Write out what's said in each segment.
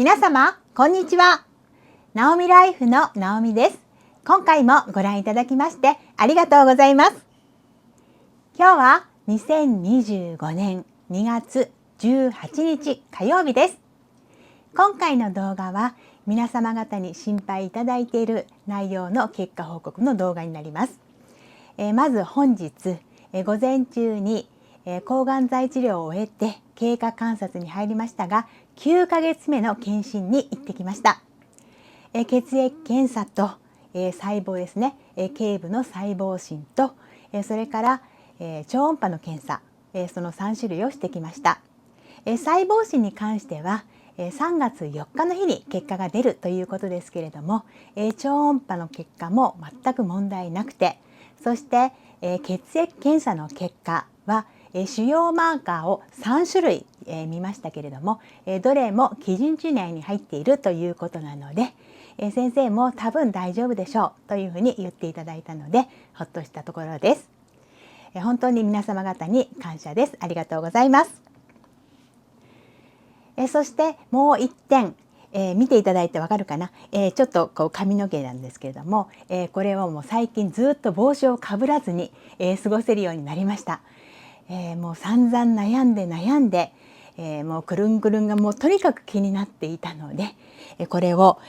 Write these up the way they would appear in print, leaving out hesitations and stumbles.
皆様こんにちは。ナオミライフのナオミです。今回もご覧いただきましてありがとうございます。今日は2025年2月18日火曜日です。今回の動画は皆様方に心配いただいている内容の結果報告の動画になります。まず本日午前中に抗がん剤治療を終えて経過観察に入りましたが、9ヶ月目の検診に行ってきました。血液検査と細胞ですね、頸部の細胞診とそれから超音波の検査、その3種類をしてきました。細胞診に関しては3月4日の日に結果が出るということですけれども、超音波の結果も全く問題なくて、そして血液検査の結果は主要マーカーを3種類見ましたけれども、どれも基準値内に入っているということなので、先生も多分大丈夫でしょうというふうに言っていただいたのでほっとしたところです。本当に皆様方に感謝です。ありがとうございます。そしてもう一点、見ていただいてわかるかな、ちょっとこう髪の毛なんですけれども、これをもう最近ずっと帽子をかぶらずに、過ごせるようになりました。もう散々悩んで、もうくるんくるんがもうとにかく気になっていたので、これを、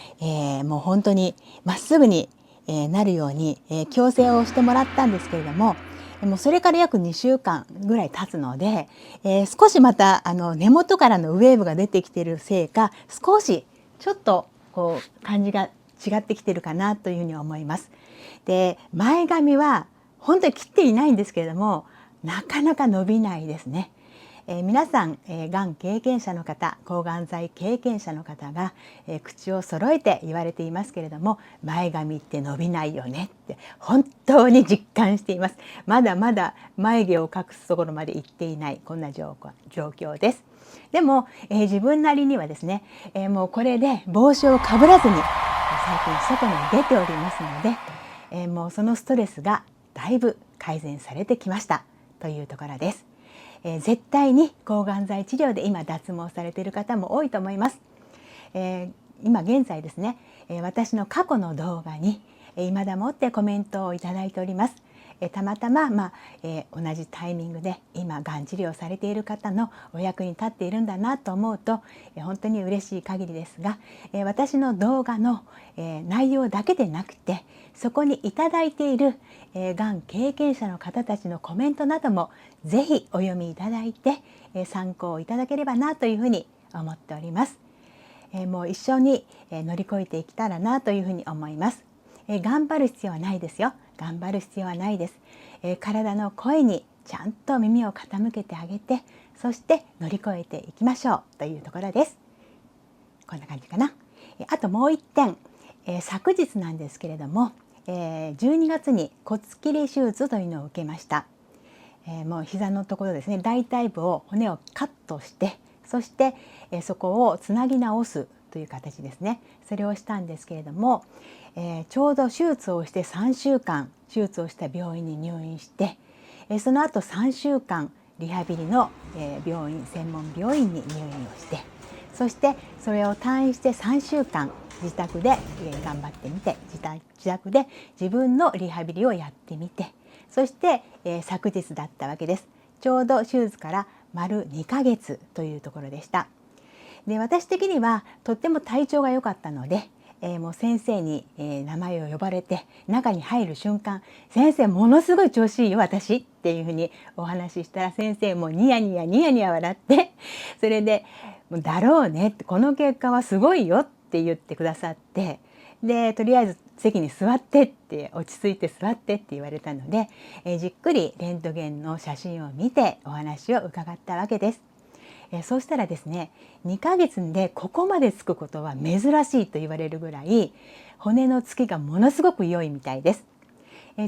もう本当にまっすぐに、なるように、矯正をしてもらったんですけれども、もうそれから約2週間ぐらい経つので、少しまた根元からのウェーブが出てきているせいか、少しちょっとこう感じが違ってきてるかなというふうに思います。で、前髪は本当に切っていないんですけれども、なかなか伸びないですね。皆さん、がん経験者の方、抗がん剤経験者の方が、口を揃えて言われていますけれども、前髪って伸びないよねって本当に実感しています。まだまだ眉毛を隠すところまで行っていない、こんな状況です。でも、自分なりにはですね、もうこれで帽子をかぶらずに最近外に出ておりますので、もうそのストレスがだいぶ改善されてきましたというところです。絶対に抗がん剤治療で今脱毛されている方も多いと思います。今現在ですね、私の過去の動画に未だもってコメントをいただいております。たまたま、同じタイミングで今がん治療されている方のお役に立っているんだなと思うと本当に嬉しい限りですが、私の動画の内容だけでなくて、そこにいただいているがん経験者の方たちのコメントなどもぜひお読みいただいて参考いただければなというふうに思っております。もう一緒に乗り越えていけたらなというふうに思います。頑張る必要はないですよ。頑張る必要はないです。体の声にちゃんと耳を傾けてあげて、そして乗り越えていきましょうというところです。こんな感じかな。あともう一点、昨日なんですけれども、12月に骨切り手術というのを受けました。もう膝のところですね、大腿部を骨をカットして、そして、そこをつなぎ直すという形ですね。それをしたんですけれども、ちょうど手術をして3週間手術をした病院に入院して、その後3週間リハビリの、病院専門病院に入院をして、そしてそれを退院して3週間自宅で、頑張ってみて自宅で自分のリハビリをやってみて、そして、昨日だったわけです。ちょうど手術から丸2ヶ月というところでした。で、私的にはとっても体調が良かったので、もう先生に、名前を呼ばれて中に入る瞬間、先生ものすごい調子いいよ私っていうふうにお話ししたら、先生もニヤニヤ笑ってそれでだろうねって、この結果はすごいよって言ってくださって、でとりあえず席に座ってって、落ち着いて座ってって言われたので、じっくりレントゲンの写真を見てお話を伺ったわけです。そうしたらですね、2ヶ月でここまでつくことは珍しいと言われるぐらい骨のつきがものすごく良いみたいです。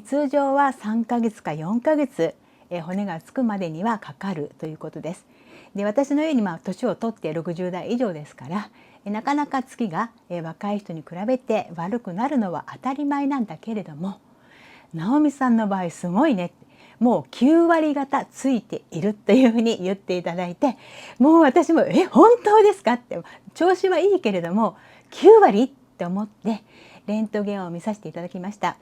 通常は3ヶ月か4ヶ月、骨がつくまでにはかかるということです。で、私のように年を取って60代以上ですから、なかなかつきが若い人に比べて悪くなるのは当たり前なんだけれども、直美さんの場合すごいね、もう9割方ついているというふうに言っていただいて、もう私も本当ですかって、調子はいいけれども9割って思ってレントゲンを見させていただきました。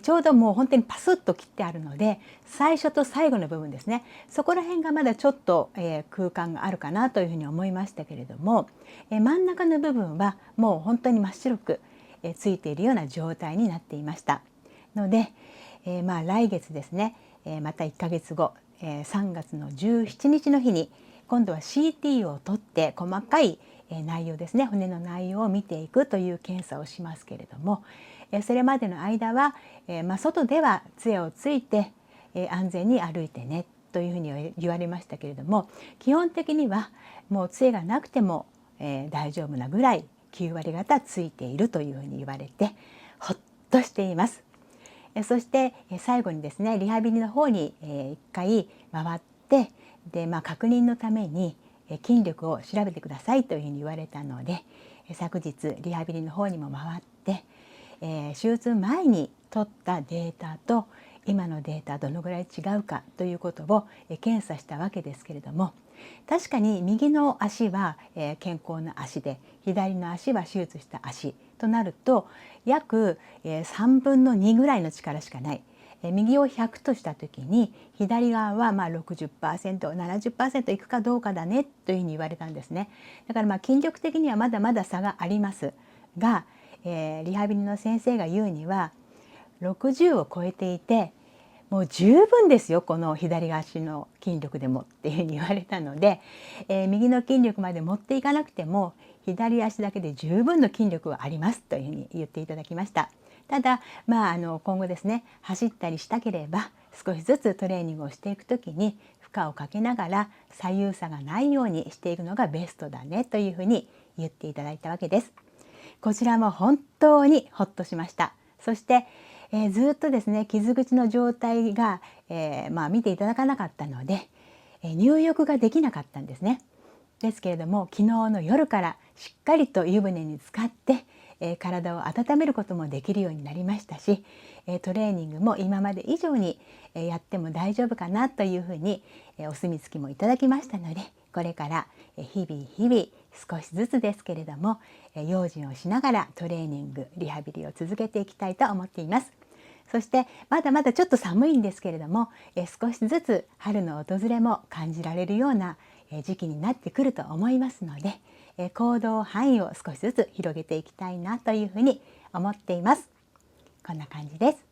ちょうどもう本当にパスッと切ってあるので、最初と最後の部分ですね、そこら辺がまだちょっと、空間があるかなというふうに思いましたけれども、真ん中の部分はもう本当に真っ白く、ついているような状態になっていましたので、来月ですね、また1ヶ月後、3月の17日の日に今度は CT を取って細かい内容ですね、骨の内容を見ていくという検査をしますけれども、それまでの間は、外では杖をついて、安全に歩いてねというふうに言われましたけれども、基本的にはもう杖がなくても、大丈夫なぐらい9割方ついているというふうに言われてほっとしています。そして最後にですね、リハビリの方に1回回って、で、確認のために筋力を調べてくださいというふうに言われたので、昨日リハビリの方にも回って、手術前に取ったデータと今のデータどのぐらい違うかということを検査したわけですけれども、確かに右の足は健康な足で、左の足は手術した足となると約3分の2ぐらいの力しかない。右を100とした時に左側は60%、70% いくかどうかだねというふうに言われたんですね。だから筋力的にはまだまだ差がありますが、リハビリの先生が言うには60を超えていてもう十分ですよ、この左足の筋力でもっていうふうに言われたので、右の筋力まで持っていかなくても左足だけで十分の筋力はありますというふうに言っていただきました。ただ今後ですね、走ったりしたければ少しずつトレーニングをしていくときに負荷をかけながら左右差がないようにしていくのがベストだねというふうに言っていただいたわけです。こちらも本当にほっとしました。そして、ずっとですね、傷口の状態が、見ていただかなかったので、入浴ができなかったんですね。ですけれども昨日の夜からしっかりと湯船に浸かって、体を温めることもできるようになりましたし、トレーニングも今まで以上に、やっても大丈夫かなというふうに、お墨付きもいただきましたので、これから日々少しずつですけれども用心をしながらトレーニングリハビリを続けていきたいと思っています。そしてまだまだちょっと寒いんですけれども、少しずつ春の訪れも感じられるような時期になってくると思いますので、行動範囲を少しずつ広げていきたいなというふうに思っています。こんな感じです。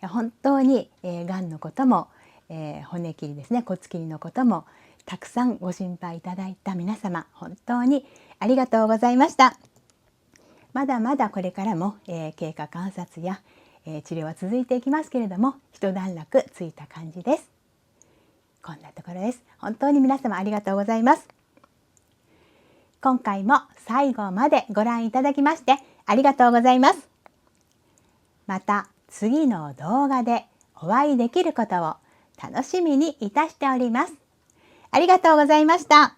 本当にがんのことも、骨切りですね、骨切りのこともたくさんご心配いただいた皆様、本当にありがとうございました。まだまだこれからも、経過観察や、治療は続いていきますけれども、一段落ついた感じです。こんなところです。本当に皆様ありがとうございます。今回も最後までご覧いただきましてありがとうございます。また次の動画でお会いできることを楽しみにいたしております。ありがとうございました。